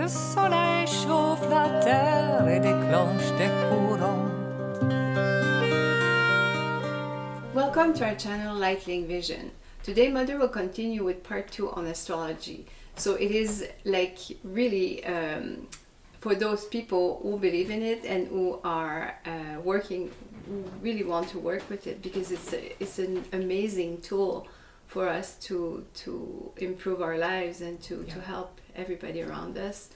Le soleil chauffe la terre et déclenche des courants. Welcome to our channel Lightling Vision. Today Mother will continue with part 2 on astrology. So it is like really for those people who believe in it and who are who really want to work with it, because it's an amazing tool for us to improve our lives and to help everybody around us.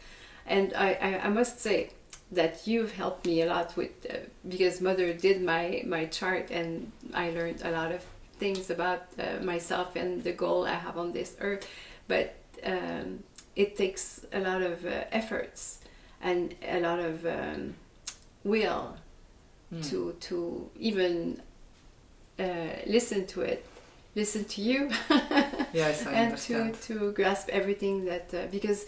And I must say that you've helped me a lot with because Mother did my chart, and I learned a lot of things about myself and the goal I have on this earth. But it takes a lot of efforts and a lot of will to even listen to it, listen to you. Yes, I and understand. to grasp everything that because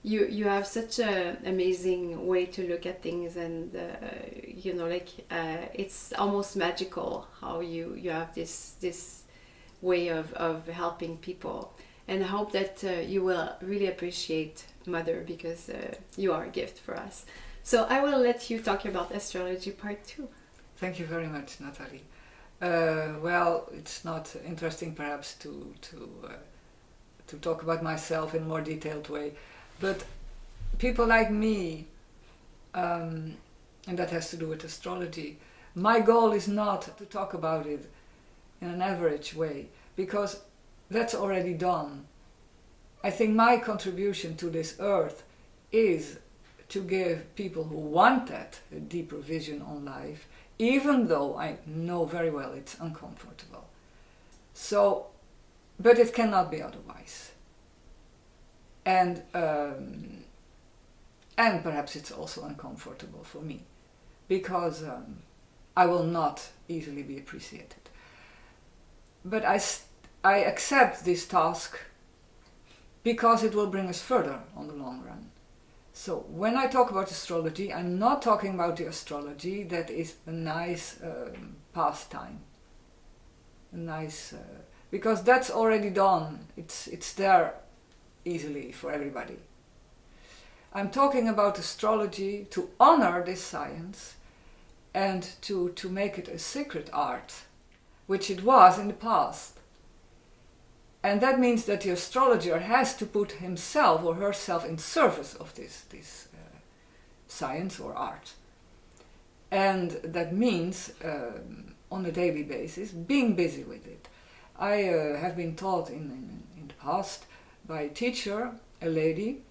you have such an amazing way to look at things, and it's almost magical how you have this way of helping people. And I hope that you will really appreciate Mother, because you are a gift for us. So I will let you talk about astrology part 2. Thank you very much, Natalie. Well, it's not interesting perhaps to talk about myself in a more detailed way, but people like me, and that has to do with astrology, my goal is not to talk about it in an average way, because that's already done. I think my contribution to this earth is to give people who want that a deeper vision on life, even though I know very well it's uncomfortable. So, but it cannot be otherwise. And perhaps it's also uncomfortable for me, because I will not easily be appreciated. But I accept this task because it will bring us further on the long run. So when I talk about astrology, I'm not talking about the astrology that is a nice pastime. Because that's already done. It's there easily for everybody. I'm talking about astrology to honor this science and to make it a sacred art, which it was in the past. And that means that the astrologer has to put himself or herself in service of this science or art. And that means, on a daily basis, being busy with it. I have been taught in the past by a teacher, a lady,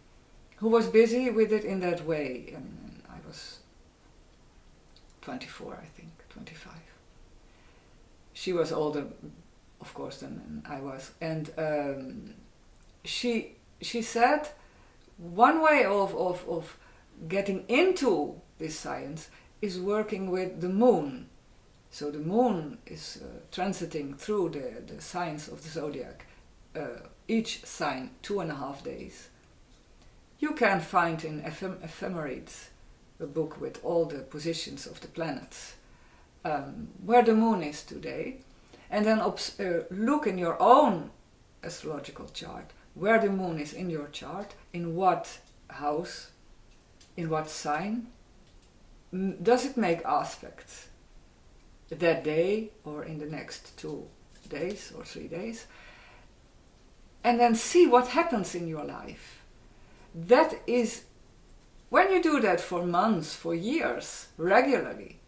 who was busy with it in that way. And I was 24, I think, 25. She was older, of course, than I was. And she said one way of getting into this science is working with the moon. So the moon is transiting through the signs of the zodiac, each sign 2.5 days. You can find in Ephemerides, a book with all the positions of the planets, where the moon is today, and then look in your own astrological chart where the moon is in your chart, in what house, in what sign. Does it make aspects that day or in the next 2 days or 3 days? And then see what happens in your life. That is, when you do that for months, for years, regularly,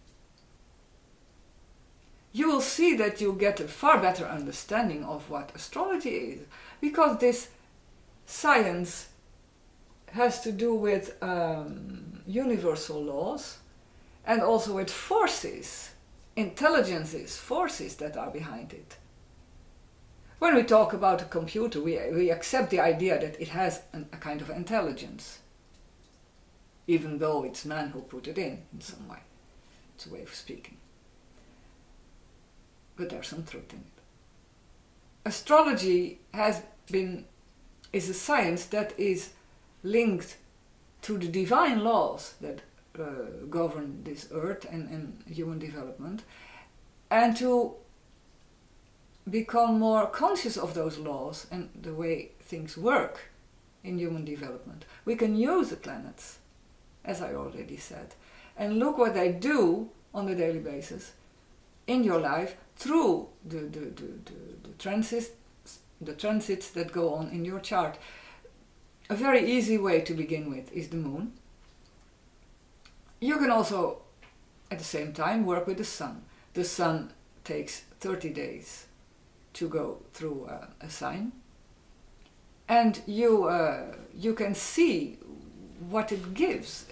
you will see that you get a far better understanding of what astrology is, because this science has to do with universal laws and also with forces, intelligences, forces that are behind it. When we talk about a computer, we accept the idea that it has a kind of intelligence, even though it's man who put it in some way. It's a way of speaking. But there's some truth in it. Astrology is a science that is linked to the divine laws that govern this earth and human development, and to become more conscious of those laws and the way things work in human development. We can use the planets, as I already said, and look what they do on a daily basis in your life through the transits that go on in your chart. A very easy way to begin with is the moon. You can also, at the same time, work with the sun. The sun takes 30 days to go through a sign, and you can see what it gives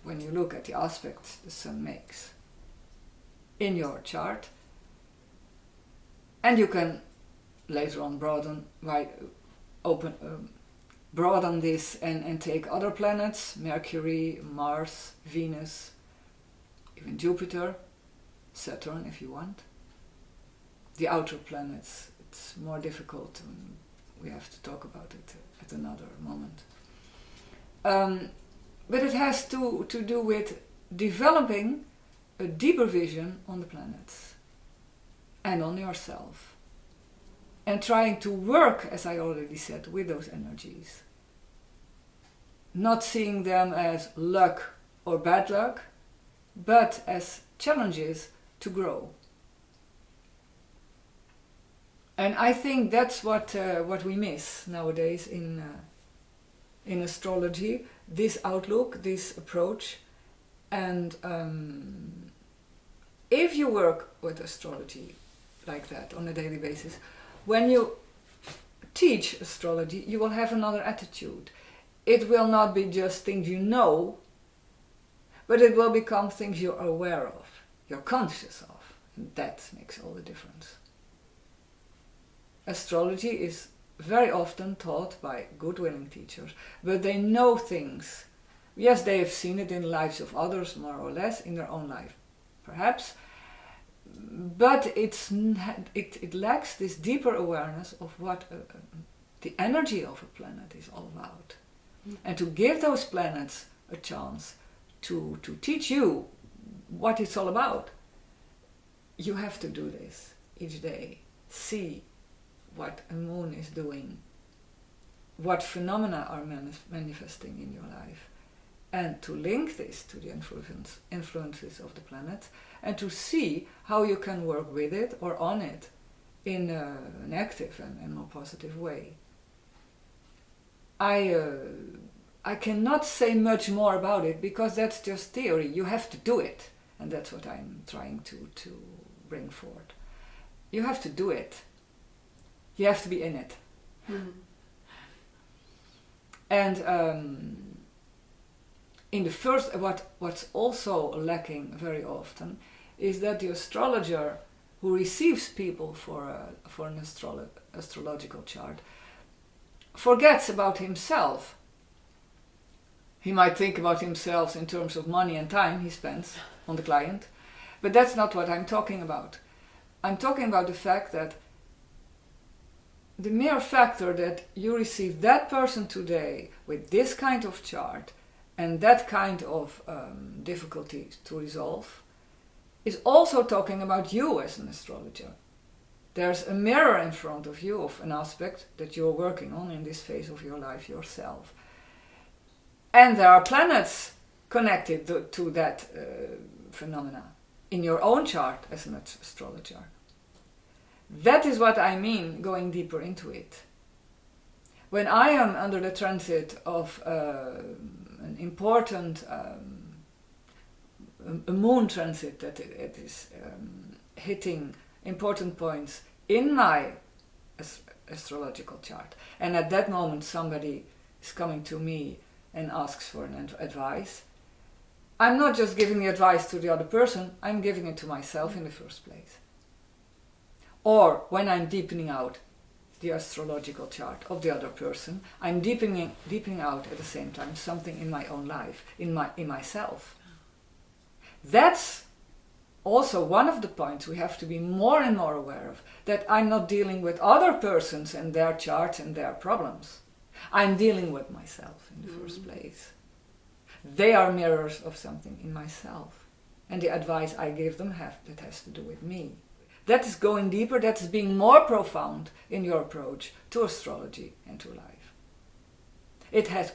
when you look at the aspects the sun makes in your chart, and you can later on broaden this and take other planets, Mercury, Mars, Venus, even Jupiter, Saturn if you want. The outer planets, it's more difficult, and we have to talk about it at another moment. But it has to do with developing a deeper vision on the planets and on yourself, and trying to work, as I already said, with those energies. Not seeing them as luck or bad luck, but as challenges to grow. And I think that's what we miss nowadays in astrology, this outlook, this approach. And if you work with astrology like that on a daily basis, when you teach astrology, you will have another attitude. It will not be just things you know, but it will become things you're aware of, you're conscious of, and that makes all the difference. Astrology is very often taught by good willing teachers, but they know things. Yes, they have seen it in the lives of others, more or less, in their own life, perhaps, but it lacks this deeper awareness of what the energy of a planet is all about. And to give those planets a chance to teach you what it's all about, you have to do this each day. See what a moon is doing, what phenomena are manifesting in your life, and to link this to the influences of the planet, and to see how you can work with it or on it in an active and more positive way. I cannot say much more about it because that's just theory. You have to do it, and that's what I'm trying to bring forward. You have to do it. You have to be in it. Mm-hmm. And in the first, what's also lacking very often is that the astrologer who receives people for an astrological chart forgets about himself. He might think about himself in terms of money and time he spends on the client, but that's not what I'm talking about. I'm talking about the fact that the mere factor that you receive that person today with this kind of chart and that kind of difficulty to resolve is also talking about you as an astrologer. There's a mirror in front of you of an aspect that you're working on in this phase of your life yourself. And there are planets connected to that phenomena in your own chart as an astrologer. That is what I mean, going deeper into it. When I am under the transit of an important a moon transit that it is hitting important points in my astrological chart, and at that moment somebody is coming to me and asks for an advice, I'm not just giving the advice to the other person, I'm giving it to myself in the first place. Or when I'm deepening out the astrological chart of the other person, I'm deepening out at the same time something in my own life, in myself. That's also one of the points we have to be more and more aware of, that I'm not dealing with other persons and their charts and their problems. I'm dealing with myself in the first place. They are mirrors of something in myself, and the advice I give them that has to do with me. That is going deeper, that is being more profound in your approach to astrology and to life. It has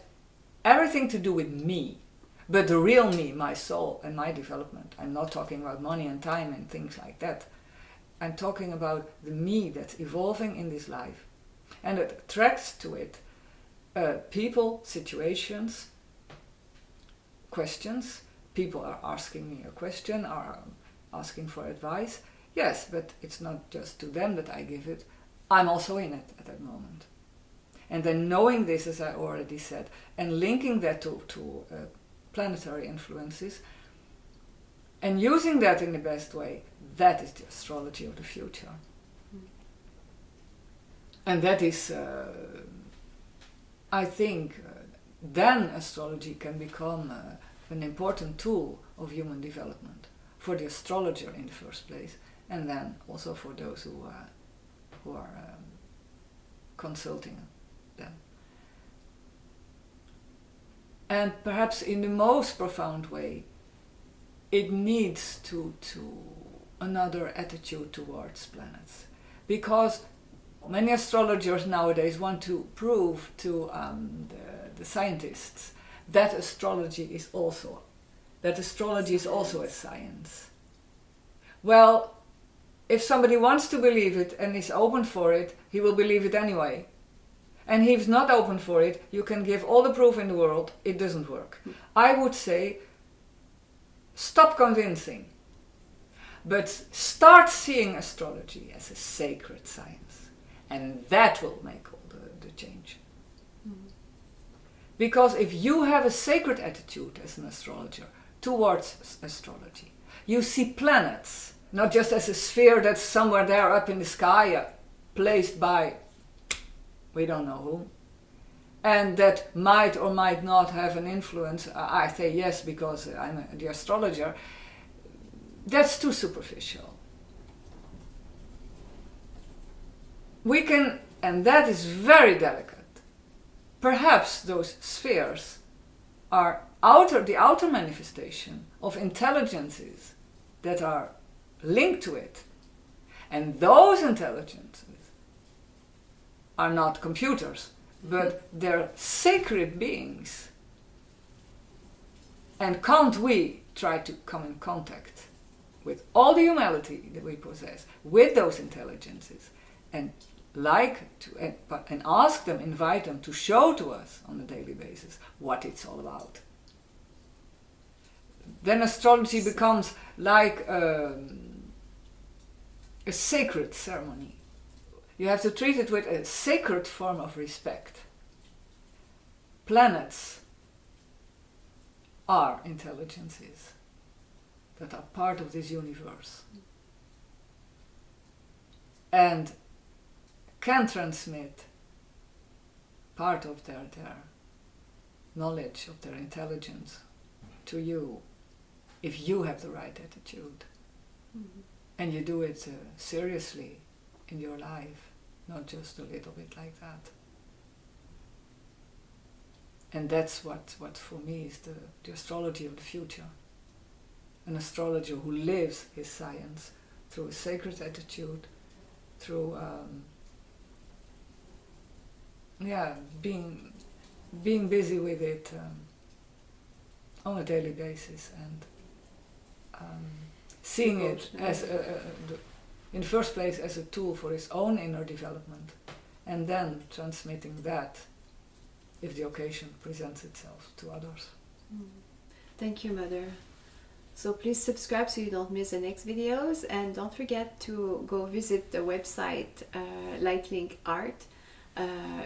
everything to do with me. But the real me, my soul and my development. I'm not talking about money and time and things like that. I'm talking about the me that's evolving in this life. And it attracts to it people, situations, questions. People are asking me a question, are asking for advice. Yes, but it's not just to them that I give it. I'm also in it at that moment. And then knowing this, as I already said, and linking that to planetary influences, and using that in the best way, that is the astrology of the future. And that is, I think, then astrology can become an important tool of human development for the astrologer in the first place, and then also for those who are consulting them. And perhaps in the most profound way, it needs to another attitude towards planets, because many astrologers nowadays want to prove to the scientists that astrology is also a science. Well, if somebody wants to believe it and is open for it, he will believe it anyway. And if he's not open for it, you can give all the proof in the world, it doesn't work. I would say, stop convincing, but start seeing astrology as a sacred science. And that will make all the change. Mm-hmm. Because if you have a sacred attitude as an astrologer towards astrology, you see planets, not just as a sphere that's somewhere there up in the sky, placed by we don't know who, and that might or might not have an influence. I say yes because I'm the astrologer. That's too superficial. We can, and that is very delicate. Perhaps those spheres are the outer manifestation of intelligences that are linked to it. And those intelligences are not computers, but they're sacred beings. And can't we try to come in contact with all the humanity that we possess, with those intelligences, and and ask them, invite them to show to us on a daily basis what it's all about. Then astrology becomes like a sacred ceremony. You have to treat it with a sacred form of respect. Planets are intelligences that are part of this universe and can transmit part of their knowledge, of their intelligence to you if you have the right attitude. Mm-hmm. And you do it seriously in your life, not just a little bit like that. And that's what for me is the astrology of the future. An astrologer who lives his science through a sacred attitude, through being busy with it on a daily basis, and seeing it as in the first place as a tool for his own inner development, and then transmitting that if the occasion presents itself to others. Thank you, Mother. So please subscribe so you don't miss the next videos, and don't forget to go visit the website Lightlink Art.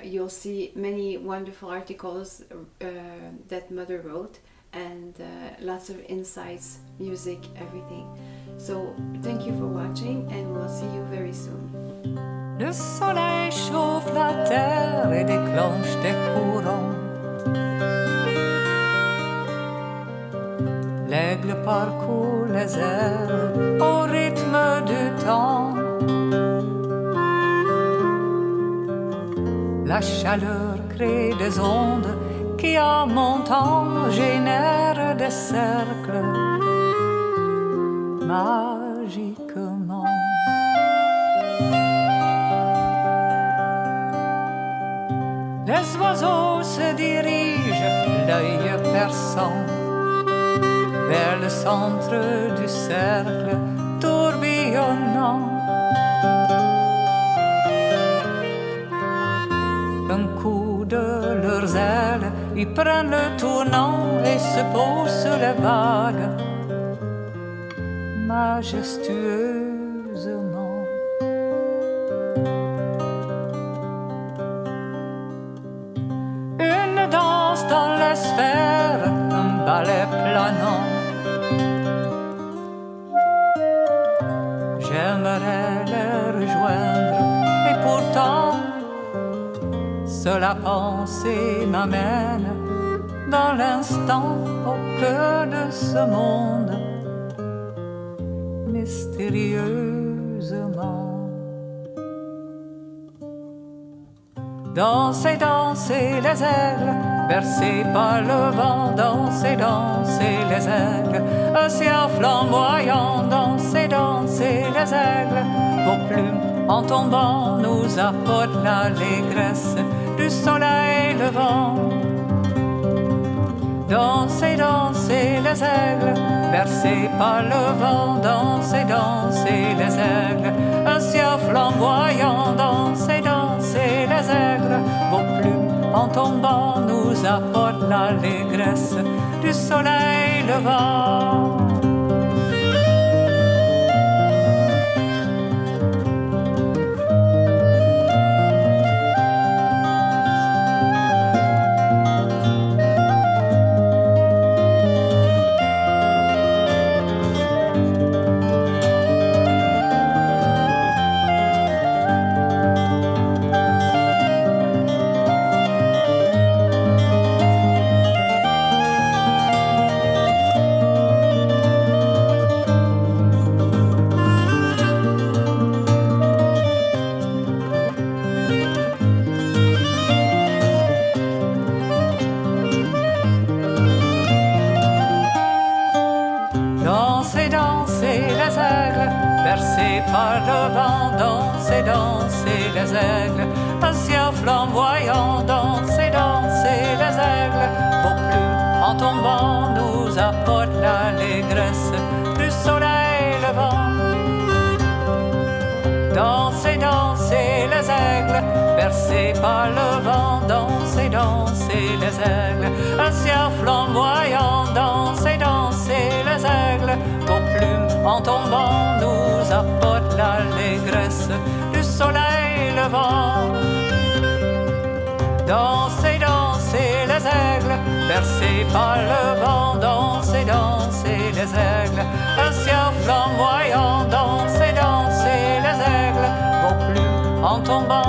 You'll see many wonderful articles that Mother wrote, and lots of insights, music, everything. So thank you for watching, and we'll see you very soon. Le soleil chauffe la terre et déclenche des courants. L'aigle parcourt les airs au rythme du temps. La chaleur crée des ondes qui en montant génèrent des cercles magiquement. Les oiseaux se se dirige, l'œil perçant, vers le centre du cercle tourbillonnant. Un coup de leurs ailes, ils prennent le tournant et se posent sur les vagues, majestueusement. Une danse dans les sphères, un ballet planant. J'aimerais les rejoindre et pourtant seule la pensée m'amène dans l'instant au cœur de ce monde, mystérieusement. Danser, danser les aigles, bercés par le vent, danser, danser les aigles, un ciel flamboyant, danser, danser les aigles, vos plumes en tombant nous apportent l'allégresse du soleil levant. Dansez, dansez les aigles, bercés par le vent, dansez, dansez les aigles, un ciel flamboyant, dansez, dansez les aigles, vos plumes en tombant nous apportent l'allégresse du soleil levant. Dansez, dansez les aigles, bercés par le vent, dansez, dansez les aigles, un ciel flamboyant, dansez, dansez les aigles, vos plumes en tombant nous apportent l'allégresse du soleil levant. Dansez, dansez les aigles, bercés par le vent, dansez, dansez les aigles, un ciel flamboyant, dansez, dansez les aigles, vos plumes en tombant nous apportent l'allégresse du soleil levant. Dansez, dansez les aigles, bercés par le vent, dansez, dansez les aigles, un ciel flamboyant, dansez, dansez les aigles, vos plumes en tombant